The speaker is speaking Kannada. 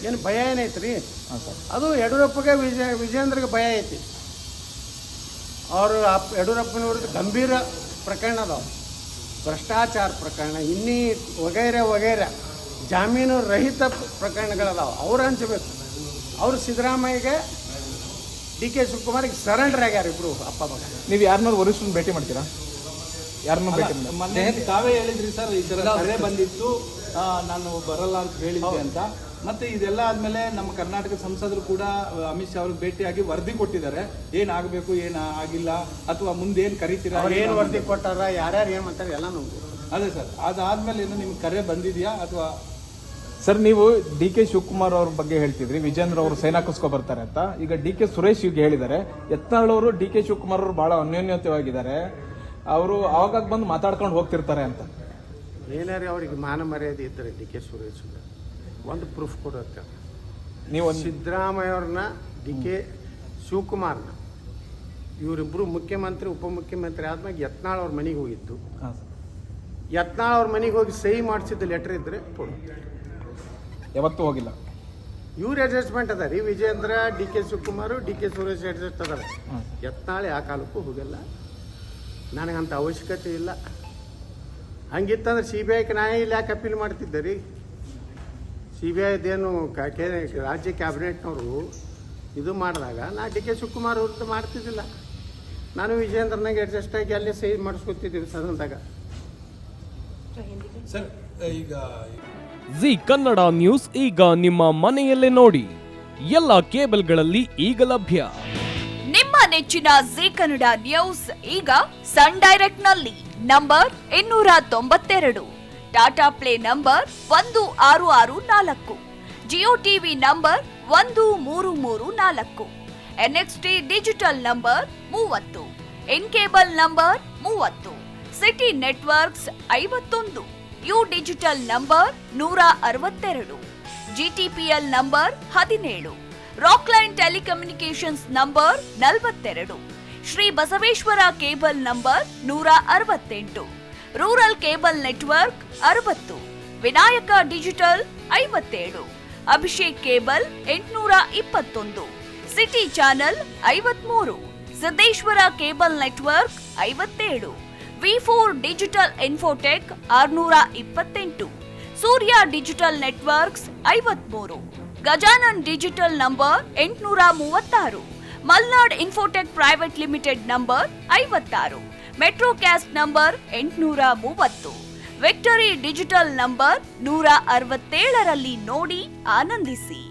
ಏನು ಭಯ ಏನೈತೆ ರೀ? ಹಾಂ ಸರ್. ಅದು ಯಡಿಯೂರಪ್ಪಗೆ ವಿಜೇಂದ್ರಗೆ ಭಯ ಐತಿ. ಅವರು ಯಡಿಯೂರಪ್ಪನ ವಿರುದ್ಧ ಗಂಭೀರ ಪ್ರಕರಣ ಅದಾವೆ, ಭ್ರಷ್ಟಾಚಾರ ಪ್ರಕರಣ, ಇನ್ನೀ ವಗೈರೆ ಜಾಮೀನು ರಹಿತ ಪ್ರಕರಣಗಳದಾವೆ. ಅವ್ರು ಹಂಚಬೇಕು. ಅವರು ಸಿದ್ದರಾಮಯ್ಯಗೆ ಡಿ ಕೆ ಶಿವಕುಮಾರಿಗೆ ಸರೆಂಡರ್ ಆಗ್ಯಾರ ಇಬ್ಬರು ಅಪ್ಪ ಮಗ. ನೀವು ಯಾರನ್ನಾರು ವರಿಷ್ಠನ ಭೇಟಿ ಮಾಡ್ತೀರಾ? ಯಾರನ್ನೂ ಭೇಟಿ ಮೊನ್ನೆ ತಾವೇ ಹೇಳಿದ್ರಿ ಸರ್, ಈ ಥರ ಕರೆ ಬಂದಿತ್ತು, ನಾನು ಬರಲ್ಲ ಅಂತ ಹೇಳಿದ್ದೆ ಅಂತ. ಮತ್ತೆ ಇದೆಲ್ಲ ಆದ್ಮೇಲೆ ನಮ್ಮ ಕರ್ನಾಟಕ ಸಂಸದರು ಕೂಡ ಅಮಿತ್ ಶಾ ಅವ್ರಿಗೆ ಭೇಟಿಯಾಗಿ ವರದಿ ಕೊಟ್ಟಿದ್ದಾರೆ, ಏನಾಗಬೇಕು ಏನು ಆಗಿಲ್ಲ ಅಥವಾ ಮುಂದೆ ಏನು ಕರಿತೀರಾ, ಏನು ವರದಿ ಕೊಟ್ಟಾರ, ಯಾರ್ಯಾರು ಏನು ಮಾಡ್ತಾರೆ ಎಲ್ಲ ನಮ್ಗೆ. ಅದೇ ಸರ್, ಅದಾದ್ಮೇಲೆ ಏನು ನಿಮ್ಗೆ ಕರೆ ಬಂದಿದೆಯಾ ಅಥವಾ? ಸರ್, ನೀವು ಡಿ ಕೆ ಶಿವಕುಮಾರ್ ಅವ್ರ ಬಗ್ಗೆ ಹೇಳ್ತಿದ್ರಿ, ವಿಜೇಂದ್ರ ಅವರು ಸೈನಾಕಿಸ್ಕೊ ಬರ್ತಾರೆ ಅಂತ. ಈಗ ಡಿ ಕೆ ಸುರೇಶ್ ಈಗ ಹೇಳಿದ್ದಾರೆ, ಯತ್ನಾಳ್ ಅವರು ಡಿ ಕೆ ಶಿವಕುಮಾರ್ ಅವರು ಬಹಳ ಅನ್ಯೋನ್ಯತೆವಾಗಿದ್ದಾರೆ, ಅವರು ಅವಾಗ ಬಂದು ಮಾತಾಡ್ಕೊಂಡು ಹೋಗ್ತಿರ್ತಾರೆ ಅಂತ. ಏನಾರೇ ಅವ್ರಿಗೆ ಮಾನ ಮರ್ಯಾದೆ ಇದ್ದಾರೆ ಡಿ ಕೆ ಸುರೇಶ್ ಒಂದು ಪ್ರೂಫ್ ಕೊಡುತ್ತೆ. ನೀವು ಸಿದ್ದರಾಮಯ್ಯ ಅವ್ರನ್ನ, ಡಿ ಕೆ ಶಿವಕುಮಾರ್ನ, ಇವರಿಬ್ಬರು ಮುಖ್ಯಮಂತ್ರಿ ಉಪಮುಖ್ಯಮಂತ್ರಿ ಆದ್ಮೇಲೆ ಯತ್ನಾಳ್ ಅವ್ರ ಮನೆಗೆ ಹೋಗಿದ್ದು. ಯತ್ನಾಳ್ ಅವ್ರ ಮನೆಗೆ ಹೋಗಿ ಸಹಿ ಮಾಡಿಸಿದ್ದು ಲೆಟರ್ ಇದ್ರೆ ಕೊಡು. ಯಾವತ್ತೂ ಹೋಗಿಲ್ಲ. ಇವ್ರ ಅಡ್ಜಸ್ಟ್ಮೆಂಟ್ ಅದ ರೀ, Vijendra, D K Shivakumar, D K Suresh adjust ಅದಾರ. ಯತ್ನಾಳ್ ಯಾವ ಕಾಲಕ್ಕೂ ಹೋಗಲ್ಲ, ನನಗಂತ ಅವಶ್ಯಕತೆ ಇಲ್ಲ. ಹಂಗಿತ್ತಂದ್ರೆ CBIಗೆ ನ್ಯಾಯ ಇಲ್ಲ ಯಾಕೆ ಅಪೀಲ್ ಮಾಡ್ತಿದ್ದೆ ರೀ? CBIದೇನು ರಾಜ್ಯ ಕ್ಯಾಬಿನೆಟ್ನವರು ಇದು ಮಾಡಿದಾಗ ನಾ ಡಿ ಕೆ ಶಿವಕುಮಾರ್ ಅವ್ರದ್ದು ಮಾಡ್ತಿದ್ದಿಲ್ಲ. ನಾನು ವಿಜೇಂದ್ರನಾಗ ಅಡ್ಜಸ್ಟ್ ಆಗಿ ಅಲ್ಲೇ ಸಹಿ ಮಾಡಿಸ್ಕೊತಿದ್ದೀವಿ ಸದನದಾಗ. ಸರ್, ಈಗ ಜಿ ಕನ್ನಡ ನ್ಯೂಸ್ ಈಗ ನಿಮ್ಮ ಮನೆಯಲ್ಲೇ ನೋಡಿ. ಎಲ್ಲ ಕೇಬಲ್ಗಳಲ್ಲಿ ಈಗ ಲಭ್ಯ. ನಿಮ್ಮ ನೆಚ್ಚಿನ ಜಿ ಕನ್ನಡ ನ್ಯೂಸ್ ಈಗ ಸನ್ ಡೈರೆಕ್ಟ್ ನಲ್ಲಿ number 292, Tata play number 1664, Jio TV number 1334, NXT digital number 30, in cable number 30, city networks 51, U digital number 162, GTPL number 17, Rockline telecommunications number 42, Shri Basaveshwara cable number 168, rural cable network 60, Vinayaka digital 57, Abhishek cable 821, city channel 53, Siddeshwara cable network 57, V4 digital Infotech 628, Surya digital networks 53, Gajanan digital number 836, Malnad infotech private limited number 56, metrocast number 830, victory digital number 167ರಲ್ಲಿ ನೋಡಿ ಆನಂದಿಸಿ.